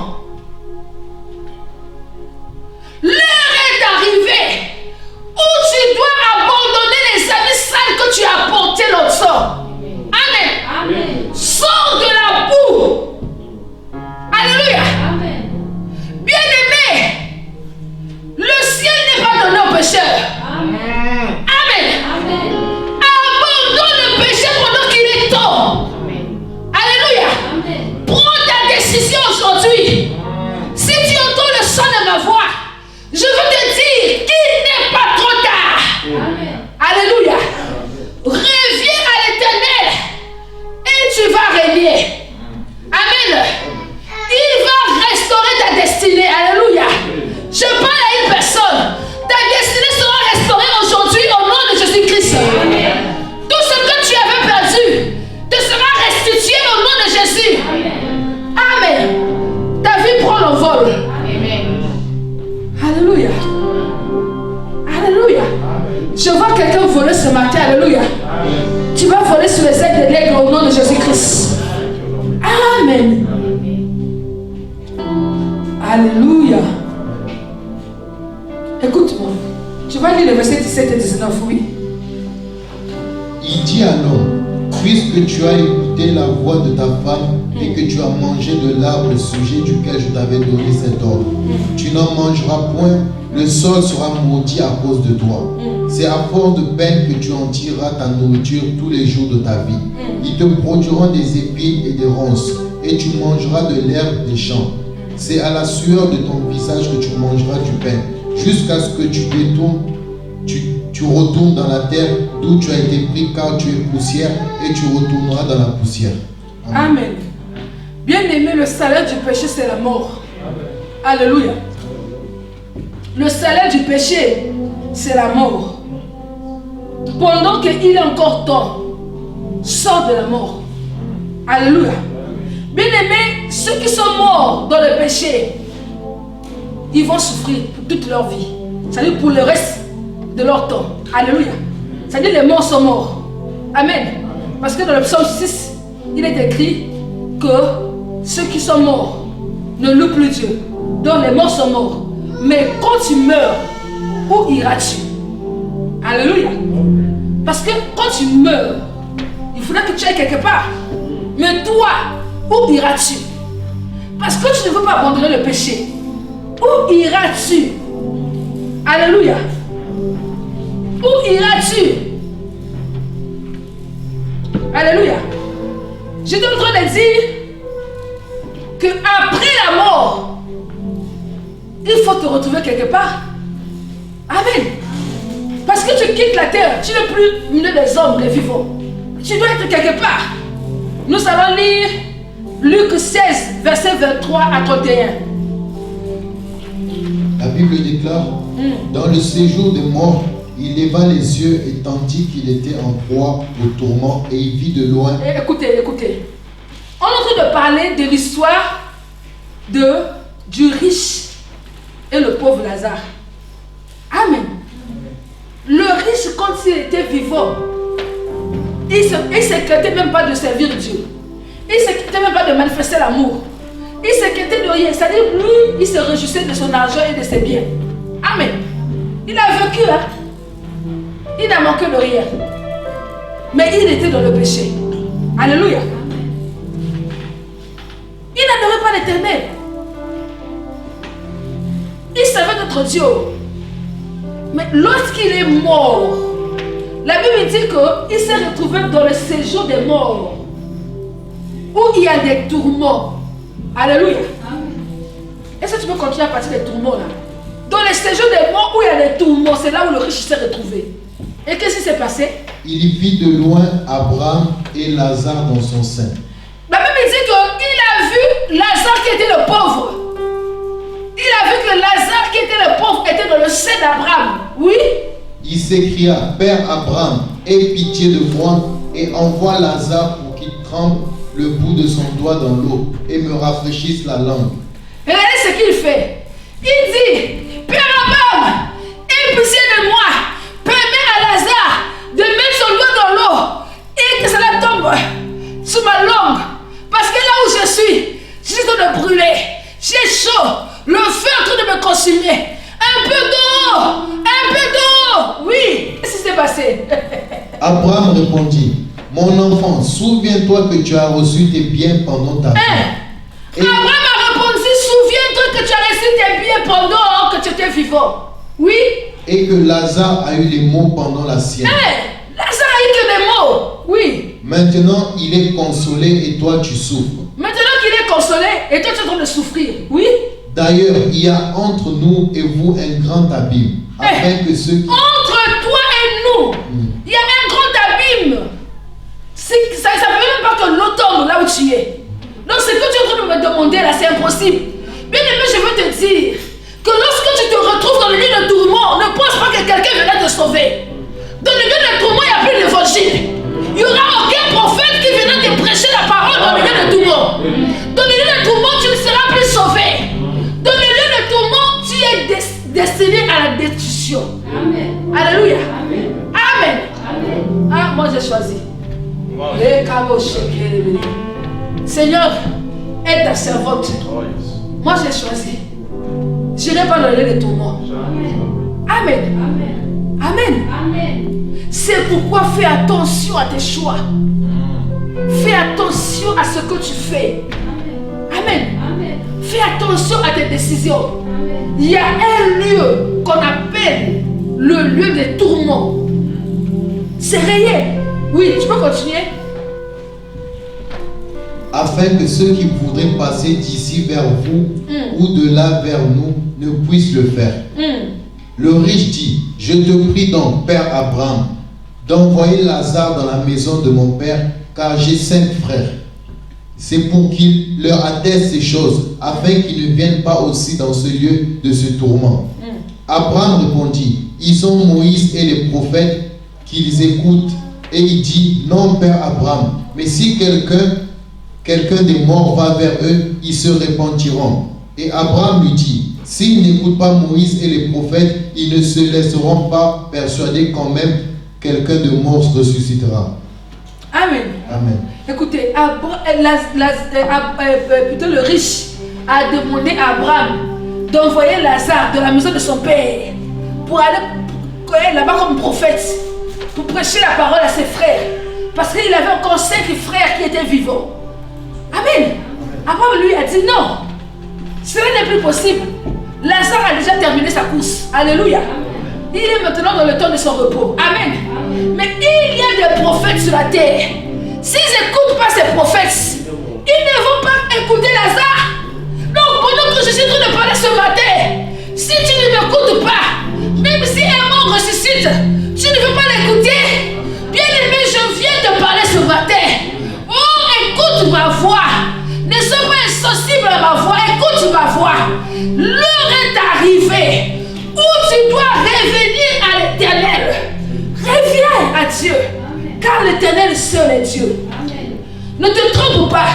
L'heure est arrivée où tu dois abandonner les amis sales que tu as apportés l'autre sort. Amen. Amen. Sors de la boue. Alléluia. Amen. Bien-aimé, le ciel n'est pas donné aux pécheurs. Amen. Amen. Amen. Abandonne le péché pendant qu'il est temps. Amen. Alléluia. Amen. Prends ta décision aujourd'hui. Si tu entends le son de ma voix, je veux te dire qu'il n'est pas trop tard. Amen. Alléluia. Reviens à l'Éternel et tu vas régner. Amen. Il va restaurer ta destinée. Alléluia. Je parle à une personne. Ta destinée sera restaurée aujourd'hui au nom de Jésus-Christ. Amen. Tout ce que tu avais perdu te sera restitué au nom de Jésus. Amen. Ta vie prend l'envol. Amen. Alléluia. Alléluia. Je vois quelqu'un voler ce matin. Alléluia. Amen. Tu vas voler sur les ailes de l'aigle au nom de Jésus-Christ. Amen. Alléluia. Écoute-moi. Tu vas lire le verset 17 et 19. Oui. Il dit à l'homme, puisque tu as écouté la voix de ta femme et que tu as mangé de l'arbre au sujet duquel je t'avais donné cet ordre, tu n'en mangeras point, le sol sera maudit à cause de toi. C'est à force de peine que tu en tireras ta nourriture tous les jours de ta vie. Ils te produiront des épines et des ronces, et tu mangeras de l'herbe des champs. C'est à la sueur de ton visage que tu mangeras du pain, jusqu'à ce que tu retournes dans la terre d'où tu as été pris, car tu es poussière, et tu retourneras dans la poussière. Amen. Amen. Bien-aimé, le salaire du péché, c'est la mort. Amen. Alléluia. Le salaire du péché, c'est la mort. Pendant qu'il est encore temps, sors de la mort. Alléluia. Bien-aimé, ceux qui sont morts dans le péché, ils vont souffrir pour toute leur vie. C'est-à-dire pour le reste de leur temps. Alléluia. C'est-à-dire les morts sont morts. Amen. Parce que dans le psaume 6, il est écrit que ceux qui sont morts ne louent plus Dieu. Donc les morts sont morts. Mais quand tu meurs, où iras-tu? Alléluia. Parce que quand tu meurs, il faudra que tu ailles quelque part. Mais toi, Où iras-tu? Parce que tu ne veux pas abandonner le péché. Où iras-tu? Alléluia. Où iras-tu? Alléluia. Je suis en train de dire que après la mort, il faut te retrouver quelque part. Amen. Parce que tu quittes la terre, tu n'es plus milieu des hommes, des vivants. Tu dois être quelque part. Nous allons lire Luc 16, verset 23 à 31. La Bible déclare, dans le séjour des morts, il leva les yeux et tandis qu'il était en proie au tourment et il vit de loin. Écoutez. On est en train de parler de l'histoire du riche et le pauvre Lazare. Amen. Le riche, quand il était vivant, il ne s'inquiétait même pas de servir Dieu. Il ne s'inquiétait même pas de manifester l'amour. Il s'inquiétait de rien. C'est-à-dire, lui, il se réjouissait de son argent et de ses biens. Amen. Il a vécu, hein. Il n'a manqué de rien. Mais il était dans le péché. Alléluia. Il n'adorait pas l'Éternel. Il savait notre Dieu. Mais lorsqu'il est mort, la Bible dit qu'il s'est retrouvé dans le séjour des morts, où il y a des tourments. Alléluia. Est-ce que tu peux continuer à partir des tourments là? Dans le séjour des morts, où il y a des tourments, c'est là où le riche s'est retrouvé. Et qu'est-ce qui s'est passé? Il vit de loin Abraham et Lazare dans son sein. La Bible dit qu'il a vu Lazare qui était le pauvre. Il a vu que Lazare qui était le pauvre était dans le sein d'Abraham. Oui. Il s'écria, Père Abraham, aie pitié de moi et envoie Lazare pour qu'il trempe le bout de son doigt dans l'eau et me rafraîchisse la langue. Regardez ce qu'il fait. Il dit, Père Abraham, aie pitié de moi. Permets à Lazare de mettre son doigt dans l'eau et que cela tombe sur ma langue. Parce que là où je suis en train de brûler. J'ai chaud. Le feu est en train de me consumer. Un peu d'eau. Un peu d'eau. Oui. Qu'est-ce qui s'est passé? Abraham répondit, mon enfant, souviens-toi que tu as reçu tes biens pendant ta vie. Abraham a répondu, souviens-toi que tu as reçu tes biens pendant que tu étais vivant. Oui. Et que Lazare a eu les maux pendant la sienne. Lazare a eu que des maux. Oui. Maintenant, il est consolé et toi, tu souffres. Maintenant qu'il est consolé et toi, tu es en train de souffrir. Oui. D'ailleurs, il y a entre nous et vous un grand abîme. Afin que ceux qui... Entre toi et nous, il y a un grand abîme. Ça ne veut même pas que l'eau tombe là où tu es. Donc, ce que tu es en train de me demander là, c'est impossible. Bien aimé, je veux te dire que lorsque tu te retrouves dans le lieu de tourment, ne pense pas que quelqu'un viendra te sauver. Dans le lieu de tourment, il n'y a plus d'évangile. Il n'y aura aucun prophète qui viendra te prêcher la parole dans le lieu de tourment. Dans le lieu de tourment, tu ne seras plus sauvé. Dans le lieu de tourment, tu es destiné à la destruction. Amen. Alléluia. Amen. Amen. Amen. Ah, moi j'ai choisi. Seigneur, aide ta servante. Moi j'ai choisi. Je n'irai pas dans le lieu de tourment. Amen. Amen. Amen. Amen. C'est pourquoi fais attention à tes choix. Fais attention à ce que tu fais. Amen. Amen. Fais attention à tes décisions. Amen. Il y a un lieu qu'on appelle le lieu des tourments. C'est réel. Oui, tu peux continuer. Afin que ceux qui voudraient passer d'ici vers vous ou de là vers nous ne puissent le faire. Le riche dit, je te prie donc, Père Abraham, d'envoyer Lazare dans la maison de mon père, car j'ai 5 frères. C'est pour qu'il leur atteste ces choses, afin qu'ils ne viennent pas aussi dans ce lieu de ce tourment. Abraham répondit, ils ont Moïse et les prophètes qu'ils écoutent. Et il dit, non, Père Abraham, mais si quelqu'un des morts va vers eux, ils se repentiront. Et Abraham lui dit, s'ils n'écoutent pas Moïse et les prophètes, ils ne se laisseront pas persuader quand même quelqu'un de mort ressuscitera. Amen. Amen. Écoutez, plutôt le riche a demandé à Abraham d'envoyer Lazare de la maison de son père pour aller là-bas comme prophète, pour prêcher la parole à ses frères. Parce qu'il avait encore 5 frères qui étaient vivants. Amen. Abraham lui a dit non. Cela n'est plus possible. Lazare a déjà terminé sa course. Alléluia. Il est maintenant dans le temps de son repos. Amen. Mais il y a des prophètes sur la terre. S'ils n'écoutent pas ces prophètes, ils ne vont pas écouter Lazare. Donc pendant que je suis en train de parler ce matin, si tu ne m'écoutes pas, même si un mort ressuscite, tu ne veux pas l'écouter. Bien aimé, je viens te parler ce matin. Oh, écoute ma voix. Ne sois pas insensible à ma voix. Écoute ma voix. L'heure est arrivée où tu dois revenir à l'Éternel. Reviens à Dieu. Car l'Éternel seul est Dieu. Amen. Ne te trompe pas.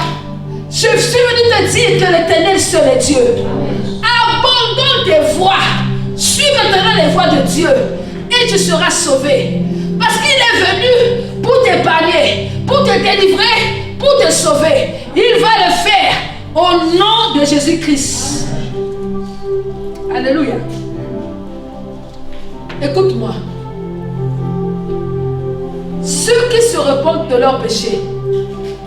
Je suis venu te dire que l'Éternel seul est Dieu. Amen. Abandonne tes voies. Suis maintenant les voies de Dieu. Et tu seras sauvé. Parce qu'il est venu pour t'épargner, pour te délivrer, pour te sauver. Il va le faire au nom de Jésus-Christ. Alléluia. Écoute-moi. Ceux qui se repentent de leurs péchés,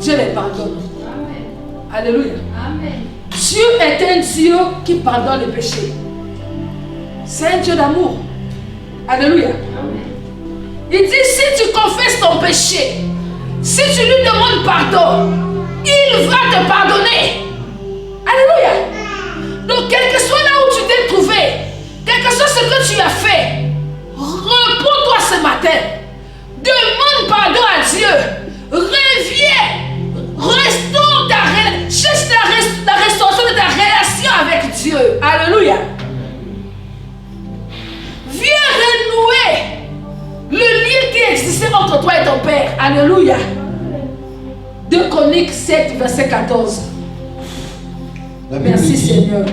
Dieu les pardonne. Amen. Alléluia. Amen. Dieu est un Dieu qui pardonne les péchés. C'est un Dieu d'amour. Alléluia. Amen. Il dit, si tu confesses ton péché, si tu lui demandes pardon, il va te pardonner. Alléluia. Donc, quel que soit là où tu t'es trouvé, quel que soit ce que tu as fait, repends-toi ce matin. Demande pardon à Dieu. Reviens. Restaure cherche la restauration de ta relation avec Dieu. Alléluia. Viens renouer le lien qui existait entre toi et ton Père. Alléluia. 2 Chroniques 7, verset 14. Merci Seigneur.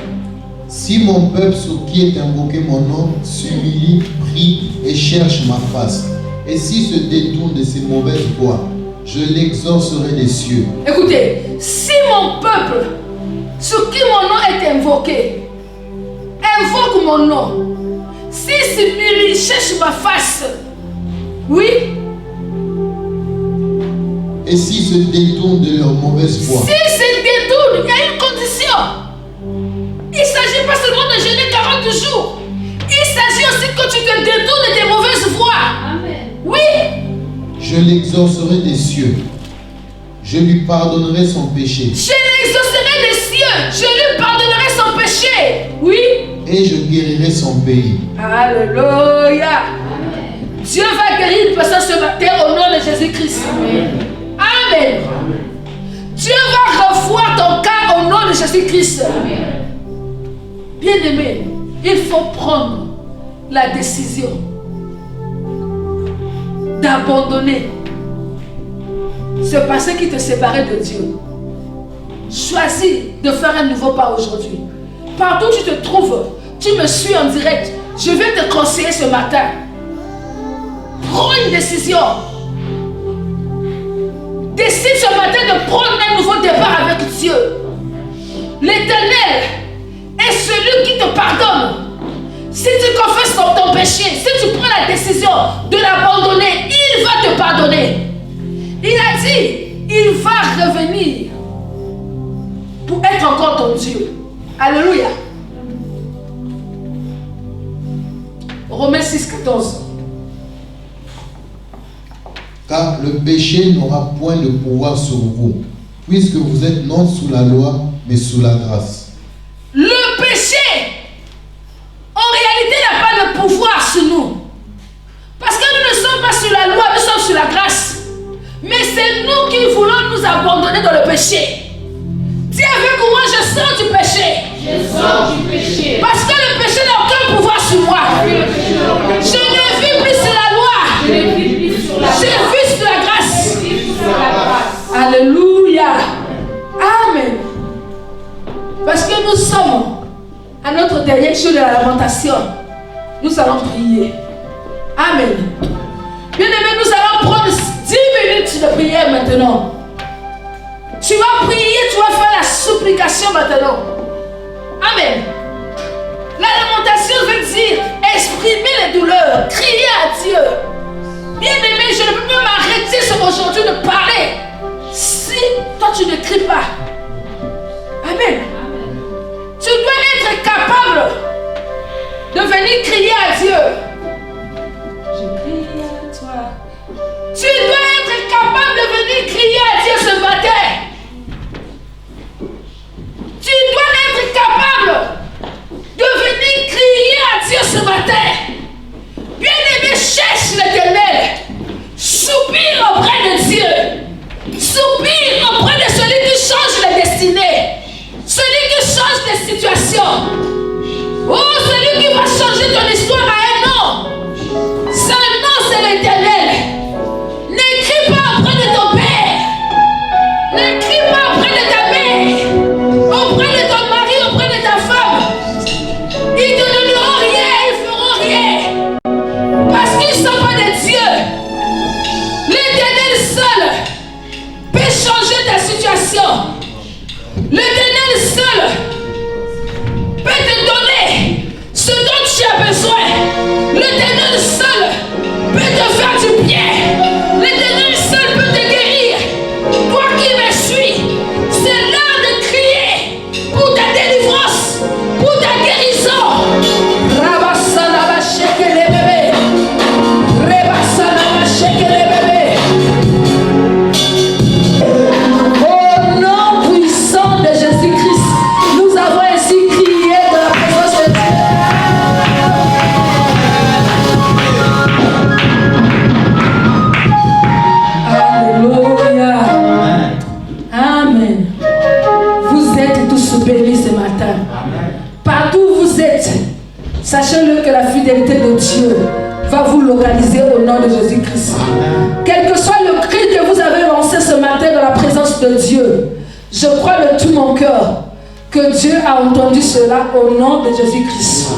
Si mon peuple sur qui est invoqué mon nom s'humilie, prie et cherche ma face, et s'il se détourne de ses mauvaises voies, je l'exaucerai des cieux. Écoutez, si mon peuple sur qui mon nom est invoqué, invoque mon nom, s'il s'humilie, cherche ma face, oui. Et s'ils se détournent de leur mauvaise voie. S'ils se détournent, il y a une condition. Il ne s'agit pas seulement de jeûner 40 jours. Il s'agit aussi que tu te détournes de tes mauvaises voies. Amen. Oui. Je l'exaucerai des cieux. Je lui pardonnerai son péché. Je l'exaucerai des cieux. Je lui pardonnerai son péché. Oui. Et je guérirai son pays. Alléluia. Dieu va guérir une personne ce matin au nom de Jésus-Christ. Amen. Amen. Dieu va revoir ton cas au nom de Jésus-Christ. Bien-aimé, il faut prendre la décision d'abandonner ce passé qui te séparait de Dieu. Choisis de faire un nouveau pas aujourd'hui. Partout où tu te trouves, tu me suis en direct. Je vais te conseiller ce matin. Prends une décision. Décide ce matin de prendre un nouveau départ avec Dieu. L'Éternel est celui qui te pardonne. Si tu confesses ton péché, si tu prends la décision de l'abandonner, il va te pardonner. Il a dit, il va revenir pour être encore ton Dieu. Alléluia. Romains 6, 14. Car le péché n'aura point de pouvoir sur vous, puisque vous êtes non sous la loi, mais sous la grâce. Le péché, en réalité, n'a pas de pouvoir sur nous. Parce que nous ne sommes pas sur la loi, nous sommes sur la grâce. Mais c'est nous qui voulons nous abandonner dans le péché. Dis avec moi, je sors du péché. Je sors du péché. Parce que le péché n'a aucun pouvoir sur moi. Je ne vis plus sur la loi. Je ne vis plus sur la loi. Je vis sur la grâce. Je vis sur la grâce. Alléluia. Amen. Parce que nous sommes à notre dernier jour de la lamentation. Nous allons prier. Amen. Bien-aimés, nous allons prendre 10 minutes de prière maintenant. Tu vas prier, tu vas faire la supplication maintenant. Amen. La lamentation veut dire exprimer les douleurs, crier à Dieu. Bien-aimé, je ne peux pas m'arrêter aujourd'hui de parler. Si toi tu ne cries pas, Amen. Tu dois être capable de venir crier à Dieu. Je crie à toi. Tu dois être capable de venir crier à Dieu ce matin. Tu dois être capable de venir crier à Dieu ce matin. Bien-aimé, cherche l'Éternel. Soupire auprès de Dieu. Soupire auprès de celui qui change la destinée. Celui qui change les situations. Oh, celui qui va changer ton histoire à un nom. Son nom, c'est l'Éternel. N'écris pas auprès de ton père. N'écris pas auprès de ta mère. Auprès de ton mari, auprès de ta femme. Ils te donneront rien, ils feront rien. Parce qu'ils ne sont pas de Dieu. L'Éternel seul peut changer ta situation. L'Éternel seul peut te donner ce dont tu as besoin. L'Éternel seul peut te faire du bien. L'Éternel seul peut te guérir. Toi qui me suis, c'est l'heure de crier pour ta délivrance, pour ta guérison. Rabassana va shaker les bébés. Rabassana va shaker les bébés. Au nom puissant de Jésus-Christ, nous avons ainsi crié dans la présence de Dieu. Alléluia. Amen. Vous êtes tous bénis ce matin. Partout où vous êtes, sachez-le que la fidélité de Dieu va vous localiser au nom de Jésus-Christ. Quel que soit le cri que vous avez lancé ce matin dans la présence de Dieu, je crois de tout mon cœur que Dieu a entendu cela au nom de Jésus-Christ.